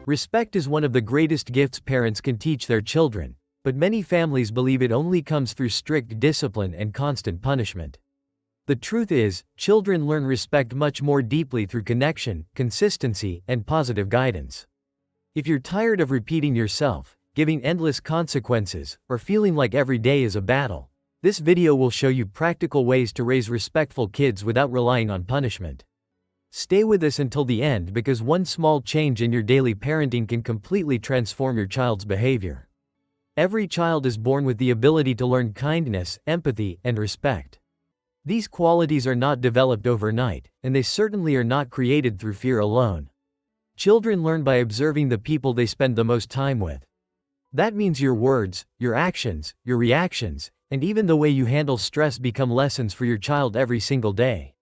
Respect is one of the greatest gifts parents can teach their children, but many families believe it only comes through strict discipline and constant punishment. The truth is, children learn respect much more deeply through connection, consistency, and positive guidance. If you're tired of repeating yourself, giving endless consequences, or feeling like every day is a battle, this video will show you practical ways to raise respectful kids without relying on punishment. Stay with us until the end because one small change in your daily parenting can completely transform your child's behavior. Every child is born with the ability to learn kindness, empathy, and respect. These qualities are not developed overnight, and they certainly are not created through fear alone. Children learn by observing the people they spend the most time with. That means your words, your actions, your reactions, and even the way you handle stress become lessons for your child every single day.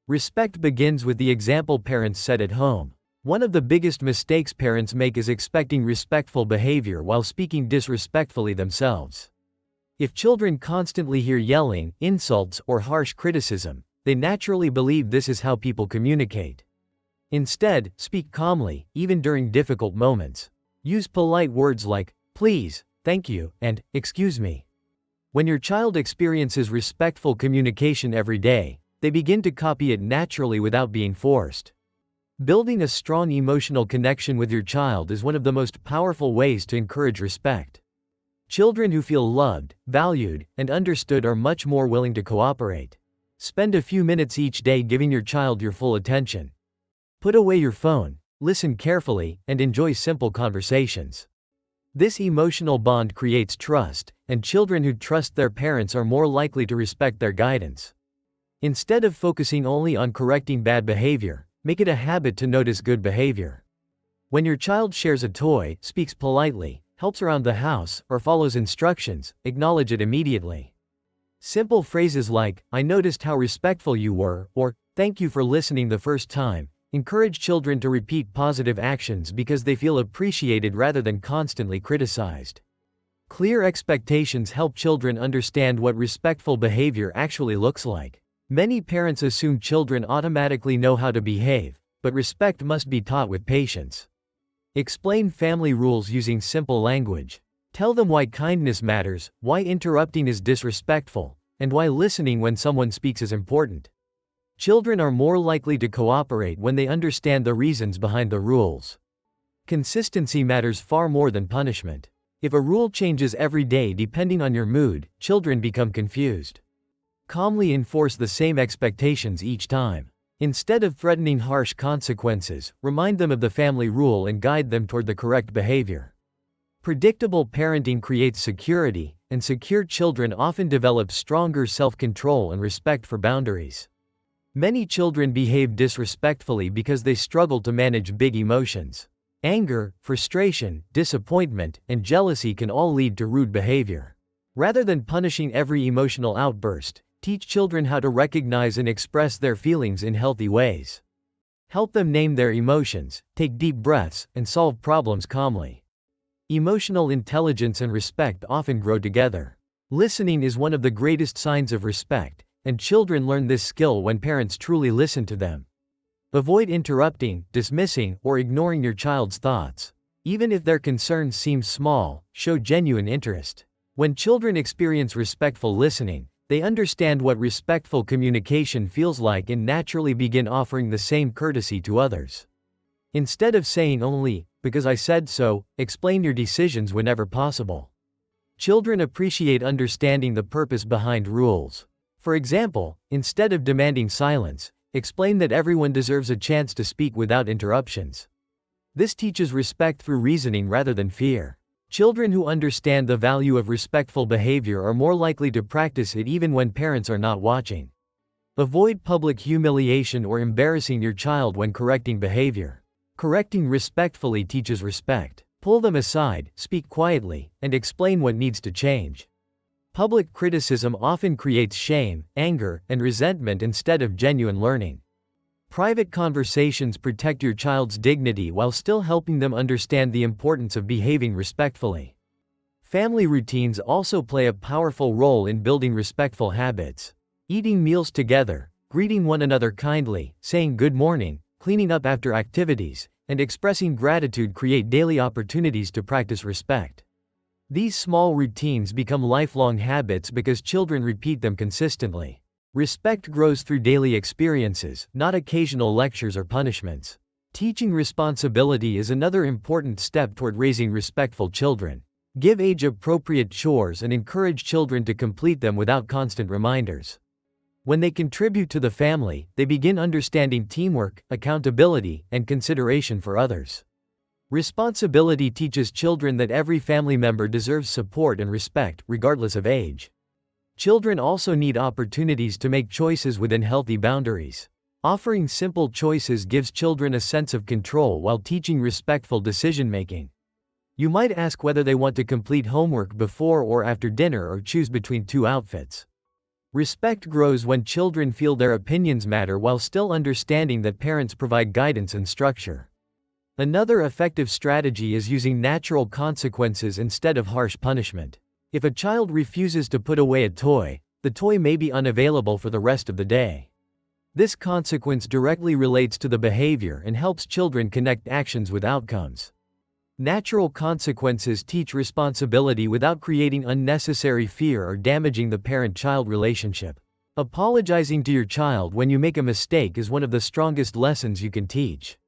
Respect begins with the example parents set at home. One of the biggest mistakes parents make is expecting respectful behavior while speaking disrespectfully themselves. If children constantly hear yelling, insults, or harsh criticism, they naturally believe this is how people communicate. Instead, speak calmly, even during difficult moments. Use polite words like, please, thank you, and excuse me. When your child experiences respectful communication every day, they begin to copy it naturally without being forced. Building a strong emotional connection with your child is one of the most powerful ways to encourage respect. Children who feel loved, valued, and understood are much more willing to cooperate. Spend a few minutes each day giving your child your full attention. Put away your phone, listen carefully, and enjoy simple conversations. This emotional bond creates trust, and children who trust their parents are more likely to respect their guidance. Instead of focusing only on correcting bad behavior, make it a habit to notice good behavior. When your child shares a toy, speaks politely, helps around the house, or follows instructions, acknowledge it immediately. Simple phrases like, I noticed how respectful you were, or, thank you for listening the first time, encourage children to repeat positive actions because they feel appreciated rather than constantly criticized. Clear expectations help children understand what respectful behavior actually looks like. Many parents assume children automatically know how to behave, but respect must be taught with patience. Explain family rules using simple language. Tell them why kindness matters, why interrupting is disrespectful, and why listening when someone speaks is important. Children are more likely to cooperate when they understand the reasons behind the rules. Consistency matters far more than punishment. If a rule changes every day depending on your mood, children become confused. Calmly enforce the same expectations each time. Instead of threatening harsh consequences, remind them of the family rule and guide them toward the correct behavior. Predictable parenting creates security, and secure children often develop stronger self-control and respect for boundaries. Many children behave disrespectfully because they struggle to manage big emotions. Anger, frustration, disappointment, and jealousy can all lead to rude behavior. Rather than punishing every emotional outburst, teach children how to recognize and express their feelings in healthy ways. Help them name their emotions, take deep breaths, and solve problems calmly. Emotional intelligence and respect often grow together. Listening is one of the greatest signs of respect, and children learn this skill when parents truly listen to them. Avoid interrupting, dismissing, or ignoring your child's thoughts. Even if their concerns seem small, show genuine interest. When children experience respectful listening, they understand what respectful communication feels like and naturally begin offering the same courtesy to others. Instead of saying only, because I said so, explain your decisions whenever possible. Children appreciate understanding the purpose behind rules. For example, instead of demanding silence, explain that everyone deserves a chance to speak without interruptions. This teaches respect through reasoning rather than fear. Children who understand the value of respectful behavior are more likely to practice it even when parents are not watching. Avoid public humiliation or embarrassing your child when correcting behavior. Correcting respectfully teaches respect. Pull them aside, speak quietly, and explain what needs to change. Public criticism often creates shame, anger, and resentment instead of genuine learning. Private conversations protect your child's dignity while still helping them understand the importance of behaving respectfully. Family routines also play a powerful role in building respectful habits. Eating meals together, greeting one another kindly, saying good morning, cleaning up after activities, and expressing gratitude create daily opportunities to practice respect. These small routines become lifelong habits because children repeat them consistently. Respect grows through daily experiences, not occasional lectures or punishments. Teaching responsibility is another important step toward raising respectful children. Give age-appropriate chores and encourage children to complete them without constant reminders. When they contribute to the family, they begin understanding teamwork, accountability, and consideration for others. Responsibility teaches children that every family member deserves support and respect, regardless of age. Children also need opportunities to make choices within healthy boundaries. Offering simple choices gives children a sense of control while teaching respectful decision-making. You might ask whether they want to complete homework before or after dinner or choose between two outfits. Respect grows when children feel their opinions matter while still understanding that parents provide guidance and structure. Another effective strategy is using natural consequences instead of harsh punishment. If a child refuses to put away a toy, the toy may be unavailable for the rest of the day. This consequence directly relates to the behavior and helps children connect actions with outcomes. Natural consequences teach responsibility without creating unnecessary fear or damaging the parent-child relationship. Apologizing to your child when you make a mistake is one of the strongest lessons you can teach.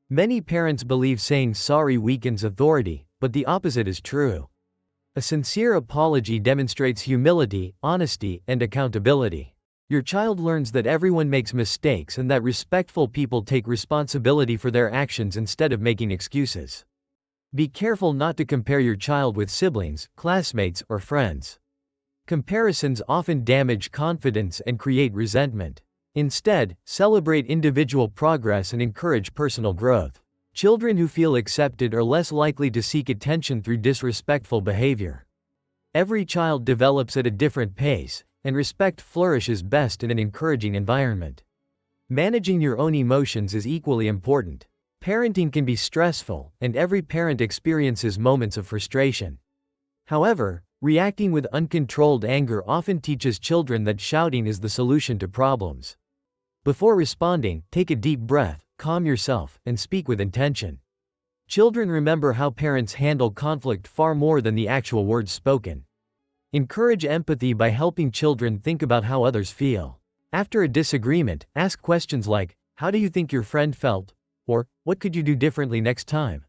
Many parents believe saying sorry weakens authority, but the opposite is true. A sincere apology demonstrates humility, honesty, and accountability. Your child learns that everyone makes mistakes and that respectful people take responsibility for their actions instead of making excuses. Be careful not to compare your child with siblings, classmates, or friends. Comparisons often damage confidence and create resentment. Instead, celebrate individual progress and encourage personal growth. Children who feel accepted are less likely to seek attention through disrespectful behavior. Every child develops at a different pace, and respect flourishes best in an encouraging environment. Managing your own emotions is equally important. Parenting can be stressful, and every parent experiences moments of frustration. However, reacting with uncontrolled anger often teaches children that shouting is the solution to problems. Before responding, take a deep breath, calm yourself, and speak with intention. Children remember how parents handle conflict far more than the actual words spoken. Encourage empathy by helping children think about how others feel. After a disagreement, ask questions like, "How do you think your friend felt?" or "What could you do differently next time?"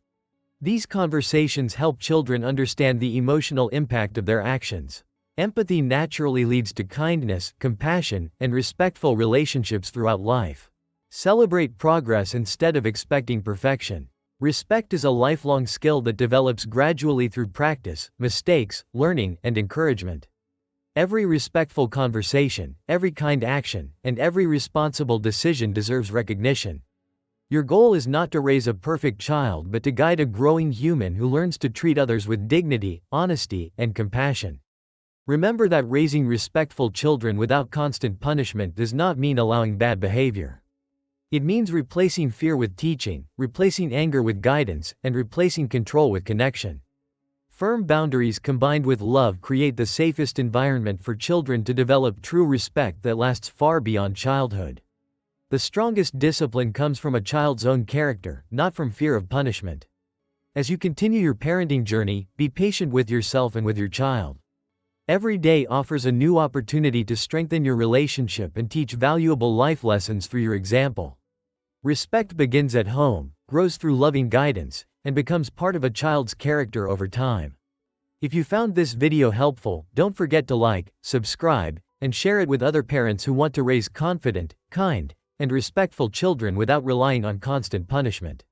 These conversations help children understand the emotional impact of their actions. Empathy naturally leads to kindness, compassion, and respectful relationships throughout life. Celebrate progress instead of expecting perfection. Respect is a lifelong skill that develops gradually through practice, mistakes, learning, and encouragement. Every respectful conversation, every kind action, and every responsible decision deserves recognition. Your goal is not to raise a perfect child but to guide a growing human who learns to treat others with dignity, honesty, and compassion. Remember that raising respectful children without constant punishment does not mean allowing bad behavior. It means replacing fear with teaching, replacing anger with guidance, and replacing control with connection. Firm boundaries combined with love create the safest environment for children to develop true respect that lasts far beyond childhood. The strongest discipline comes from a child's own character, not from fear of punishment. As you continue your parenting journey, be patient with yourself and with your child. Every day offers a new opportunity to strengthen your relationship and teach valuable life lessons through your example. Respect begins at home, grows through loving guidance, and becomes part of a child's character over time. If you found this video helpful, don't forget to like, subscribe, and share it with other parents who want to raise confident, kind, and respectful children without relying on constant punishment.